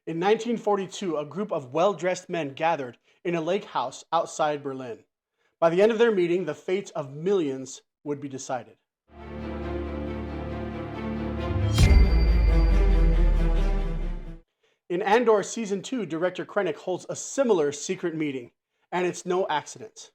In 1942, a group of well-dressed men gathered in a lake house outside Berlin. By the end of their meeting, the fate of millions would be decided. In Andor Season 2, director Krennic holds a similar secret meeting, and it's no accident.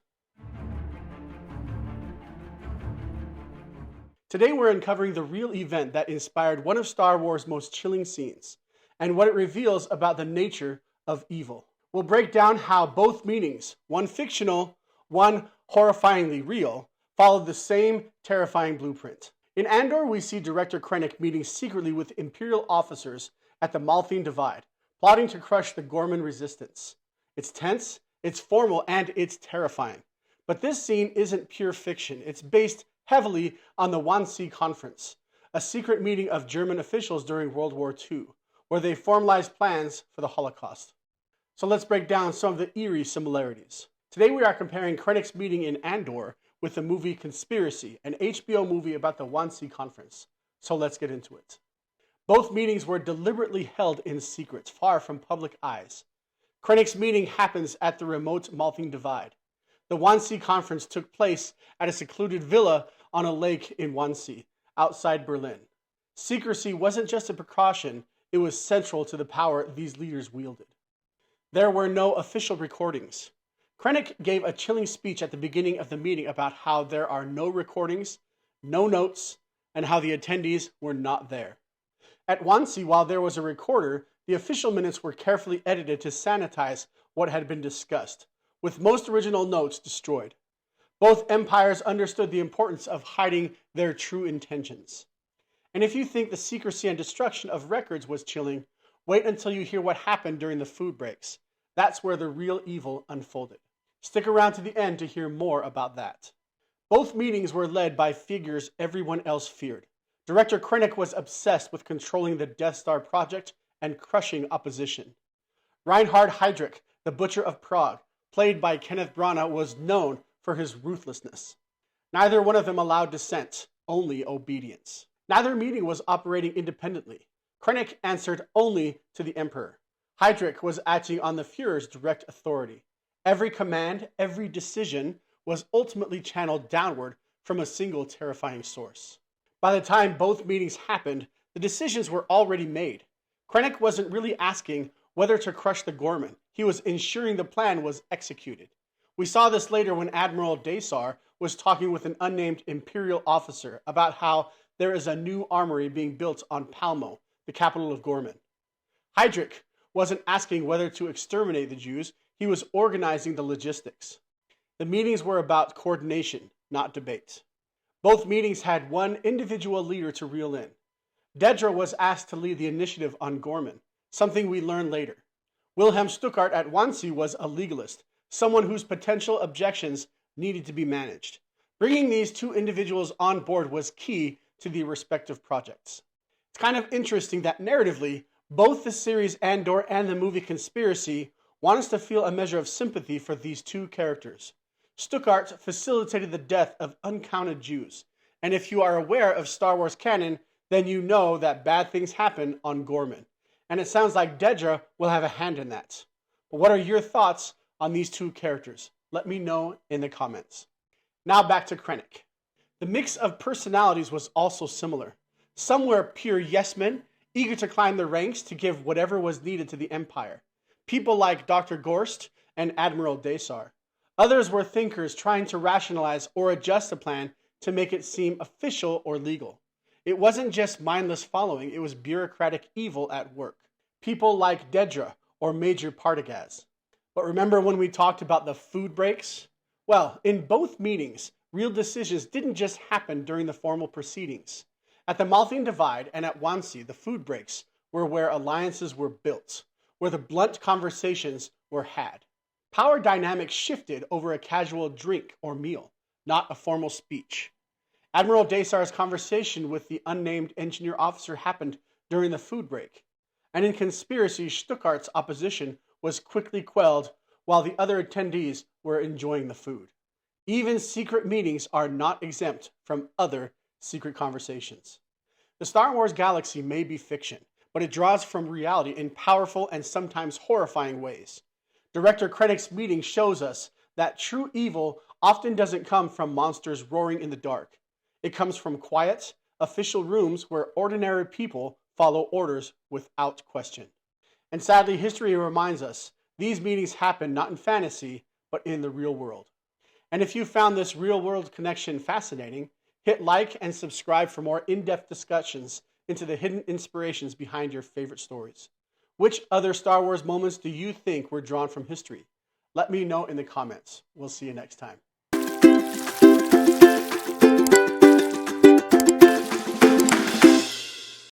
Today we're uncovering the real event that inspired one of Star Wars' most chilling scenes, and what it reveals about the nature of evil. We'll break down how both meetings, one fictional, one horrifyingly real, followed the same terrifying blueprint. In Andor, we see director Krennic meeting secretly with Imperial officers at the Maltheen Divide, plotting to crush the Gorman resistance. It's tense, it's formal, and it's terrifying. But this scene isn't pure fiction. It's based heavily on the Wannsee Conference, a secret meeting of German officials during World War II, where they formalized plans for the Holocaust. So let's break down some of the eerie similarities. Today we are comparing Krennic's meeting in Andor with the movie Conspiracy, an HBO movie about the Wannsee Conference. So let's get into it. Both meetings were deliberately held in secret, far from public eyes. Krennic's meeting happens at the remote Maltheen Divide. The Wannsee Conference took place at a secluded villa on a lake in Wannsee, outside Berlin. Secrecy wasn't just a precaution, it was central to the power these leaders wielded. There were no official recordings. Krennic gave a chilling speech at the beginning of the meeting about how there are no recordings, no notes, and how the attendees were not there. At Wannsee, while there was a recorder, the official minutes were carefully edited to sanitize what had been discussed, with most original notes destroyed. Both empires understood the importance of hiding their true intentions. And if you think the secrecy and destruction of records was chilling, wait until you hear what happened during the food breaks. That's where the real evil unfolded. Stick around to the end to hear more about that. Both meetings were led by figures everyone else feared. Director Krennic was obsessed with controlling the Death Star project and crushing opposition. Reinhard Heydrich, the Butcher of Prague, played by Kenneth Branagh, was known for his ruthlessness. Neither one of them allowed dissent, only obedience. Neither meeting was operating independently. Krennic answered only to the Emperor. Heydrich was acting on the Führer's direct authority. Every command, every decision was ultimately channeled downward from a single terrifying source. By the time both meetings happened, the decisions were already made. Krennic wasn't really asking whether to crush the Gorman. He was ensuring the plan was executed. We saw this later when Admiral Desar was talking with an unnamed Imperial officer about how there is a new armory being built on Palmo, the capital of Gorman. Heydrich wasn't asking whether to exterminate the Jews, he was organizing the logistics. The meetings were about coordination, not debate. Both meetings had one individual leader to reel in. Dedra was asked to lead the initiative on Gorman, something we learn later. Wilhelm Stuckart at Wannsee was a legalist, someone whose potential objections needed to be managed. Bringing these two individuals on board was key to the respective projects. It's kind of interesting that narratively, both the series Andor and the movie Conspiracy want us to feel a measure of sympathy for these two characters. Stuckart facilitated the death of uncounted Jews, and if you are aware of Star Wars canon, then you know that bad things happen on Gorman. And it sounds like Dedra will have a hand in that. But what are your thoughts on these two characters? Let me know in the comments. Now back to Krennic. The mix of personalities was also similar. Some were pure yes-men, eager to climb the ranks to give whatever was needed to the Empire. People like Dr. Gorst and Admiral Desar. Others were thinkers trying to rationalize or adjust a plan to make it seem official or legal. It wasn't just mindless following, it was bureaucratic evil at work. People like Dedra or Major Partagaz. But remember when we talked about the food breaks? Well, in both meetings, real decisions didn't just happen during the formal proceedings. At the Maltheen Divide and at Wannsee, the food breaks were where alliances were built, where the blunt conversations were had. Power dynamics shifted over a casual drink or meal, not a formal speech. Admiral Desar's conversation with the unnamed engineer officer happened during the food break, and in Conspiracy, Stuckart's opposition was quickly quelled while the other attendees were enjoying the food. Even secret meetings are not exempt from other secret conversations. The Star Wars galaxy may be fiction, but it draws from reality in powerful and sometimes horrifying ways. Director Krennic's meeting shows us that true evil often doesn't come from monsters roaring in the dark. It comes from quiet, official rooms where ordinary people follow orders without question. And sadly, history reminds us these meetings happen not in fantasy, but in the real world. And if you found this real-world connection fascinating, hit like and subscribe for more in-depth discussions into the hidden inspirations behind your favorite stories. Which other Star Wars moments do you think were drawn from history? Let me know in the comments. We'll see you next time.